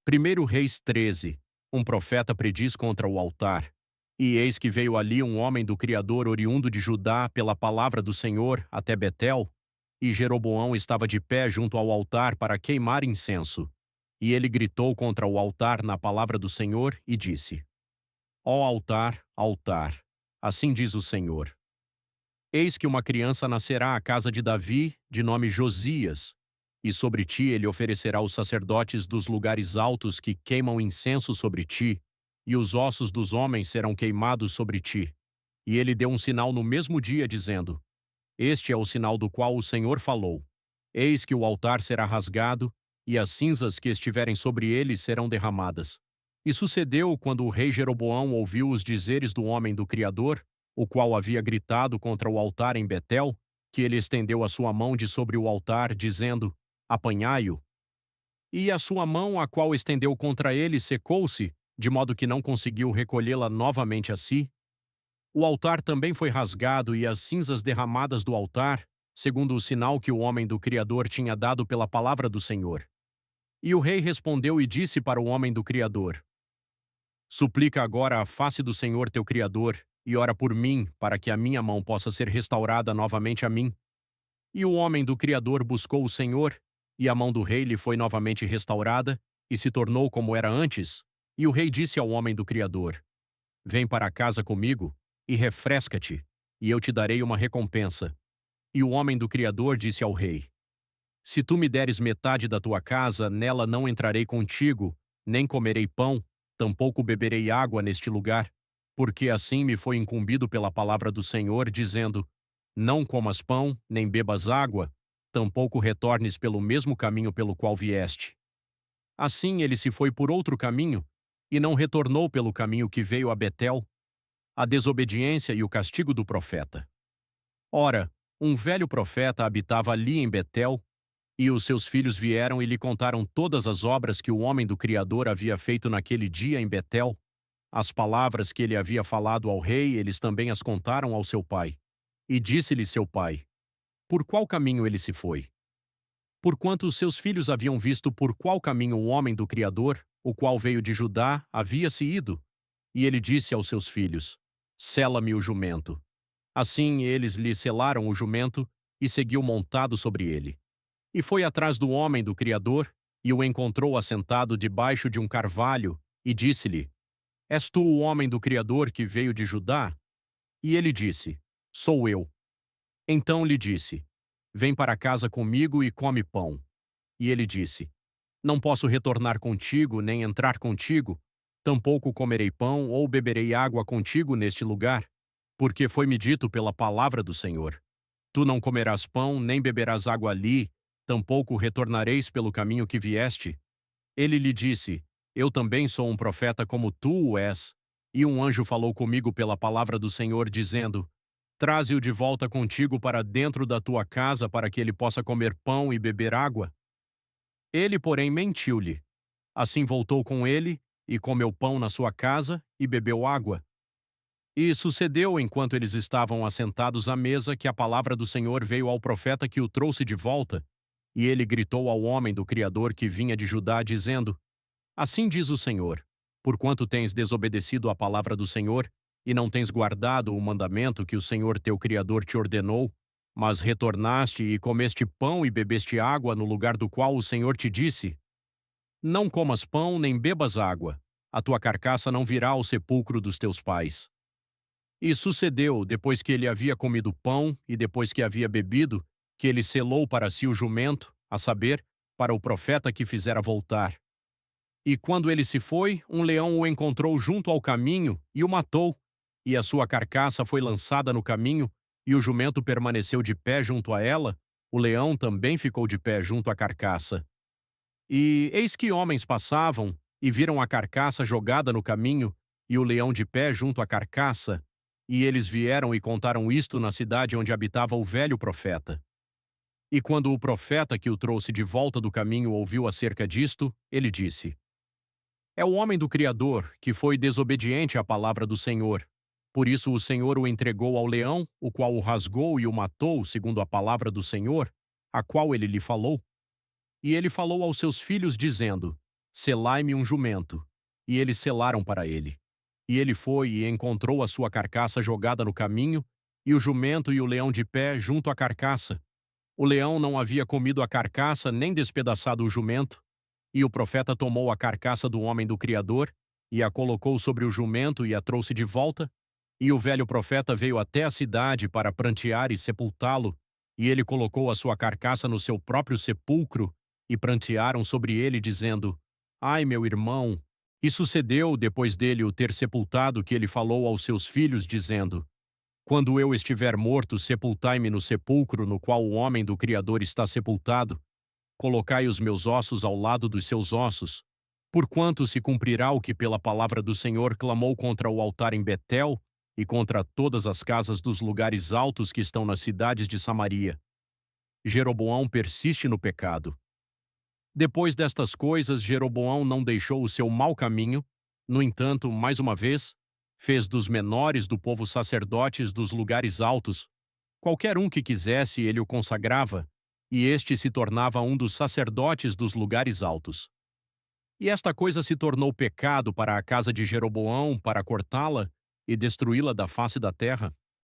1 Reis 13. Um profeta prediz contra o altar. E eis que veio ali um homem do Criador oriundo de Judá pela palavra do Senhor até Betel, e Jeroboão estava de pé junto ao altar para queimar incenso. E ele gritou contra o altar na palavra do Senhor e disse: Ó altar, altar, assim diz o Senhor. Eis que uma criança nascerá à casa de Davi, de nome Josias, e sobre ti ele oferecerá os sacerdotes dos lugares altos que queimam incenso sobre ti, e os ossos dos homens serão queimados sobre ti. E ele deu um sinal no mesmo dia, dizendo: Este é o sinal do qual o Senhor falou. Eis que o altar será rasgado, e as cinzas que estiverem sobre ele serão derramadas. E sucedeu, quando o rei Jeroboão ouviu os dizeres do homem do Criador, o qual havia gritado contra o altar em Betel, que ele estendeu a sua mão de sobre o altar, dizendo: Apanhai-o. E a sua mão, a qual estendeu contra ele, secou-se, de modo que não conseguiu recolhê-la novamente a si. O altar também foi rasgado e as cinzas derramadas do altar, segundo o sinal que o homem do Criador tinha dado pela palavra do Senhor. E o rei respondeu e disse para o homem do Criador: Suplica agora a face do Senhor teu Criador, e ora por mim, para que a minha mão possa ser restaurada novamente a mim. E o homem do Criador buscou o Senhor, e a mão do rei lhe foi novamente restaurada, e se tornou como era antes. E o rei disse ao homem do Criador: Vem para casa comigo, e refresca-te, e eu te darei uma recompensa. E o homem do Criador disse ao rei: Se tu me deres metade da tua casa, nela não entrarei contigo, nem comerei pão, tampouco beberei água neste lugar, porque assim me foi incumbido pela palavra do Senhor, dizendo: Não comas pão, nem bebas água, tampouco retornes pelo mesmo caminho pelo qual vieste. Assim ele se foi por outro caminho, e não retornou pelo caminho que veio a Betel, a desobediência e o castigo do profeta. Ora, um velho profeta habitava ali em Betel, e os seus filhos vieram e lhe contaram todas as obras que o homem do Criador havia feito naquele dia em Betel. As palavras que ele havia falado ao rei, eles também as contaram ao seu pai. E disse-lhe seu pai: Por qual caminho ele se foi? Porquanto os seus filhos haviam visto por qual caminho o homem do Criador, o qual veio de Judá, havia-se ido. E ele disse aos seus filhos: Sela-me o jumento. Assim eles lhe selaram o jumento, e seguiu montado sobre ele. E foi atrás do homem do Criador, e o encontrou assentado debaixo de um carvalho, e disse-lhe: És tu o homem do Criador que veio de Judá? E ele disse: Sou eu. Então lhe disse: Vem para casa comigo e come pão. E ele disse: Não posso retornar contigo, nem entrar contigo, tampouco comerei pão ou beberei água contigo neste lugar, porque foi-me dito pela palavra do Senhor: Tu não comerás pão, nem beberás água ali, tampouco retornareis pelo caminho que vieste. Ele lhe disse: Eu também sou um profeta como tu o és. E um anjo falou comigo pela palavra do Senhor, dizendo: Traze-o de volta contigo para dentro da tua casa, para que ele possa comer pão e beber água. Ele, porém, mentiu-lhe. Assim voltou com ele, e comeu pão na sua casa, e bebeu água. E sucedeu, enquanto eles estavam assentados à mesa, que a palavra do Senhor veio ao profeta que o trouxe de volta. E ele gritou ao homem do Criador que vinha de Judá, dizendo: Assim diz o Senhor: Porquanto tens desobedecido à palavra do Senhor, e não tens guardado o mandamento que o Senhor teu Criador te ordenou, mas retornaste e comeste pão e bebeste água no lugar do qual o Senhor te disse: Não comas pão nem bebas água, a tua carcaça não virá ao sepulcro dos teus pais. E sucedeu, depois que ele havia comido pão e depois que havia bebido, que ele selou para si o jumento, a saber, para o profeta que fizera voltar. E quando ele se foi, um leão o encontrou junto ao caminho e o matou, e a sua carcaça foi lançada no caminho, e o jumento permaneceu de pé junto a ela, o leão também ficou de pé junto à carcaça. E eis que homens passavam, e viram a carcaça jogada no caminho, e o leão de pé junto à carcaça, e eles vieram e contaram isto na cidade onde habitava o velho profeta. E quando o profeta que o trouxe de volta do caminho ouviu acerca disto, ele disse: É o homem do Criador, que foi desobediente à palavra do Senhor. Por isso o Senhor o entregou ao leão, o qual o rasgou e o matou, segundo a palavra do Senhor, a qual ele lhe falou. E ele falou aos seus filhos, dizendo: selai-me um jumento. E eles selaram para ele. E ele foi e encontrou a sua carcaça jogada no caminho, e o jumento e o leão de pé junto à carcaça. O leão não havia comido a carcaça nem despedaçado o jumento, e o profeta tomou a carcaça do homem do Criador, e a colocou sobre o jumento e a trouxe de volta, e o velho profeta veio até a cidade para prantear e sepultá-lo, e ele colocou a sua carcaça no seu próprio sepulcro, e prantearam sobre ele, dizendo: Ai, meu irmão! E sucedeu, depois dele o ter sepultado, que ele falou aos seus filhos, dizendo: Quando eu estiver morto, sepultai-me no sepulcro no qual o homem do Criador está sepultado. Colocai os meus ossos ao lado dos seus ossos. Porquanto se cumprirá o que pela palavra do Senhor clamou contra o altar em Betel e contra todas as casas dos lugares altos que estão nas cidades de Samaria. Jeroboão persiste no pecado. Depois destas coisas, Jeroboão não deixou o seu mau caminho, no entanto, mais uma vez, fez dos menores do povo sacerdotes dos lugares altos. Qualquer um que quisesse, ele o consagrava, e este se tornava um dos sacerdotes dos lugares altos. E esta coisa se tornou pecado para a casa de Jeroboão, para cortá-la e destruí-la da face da terra.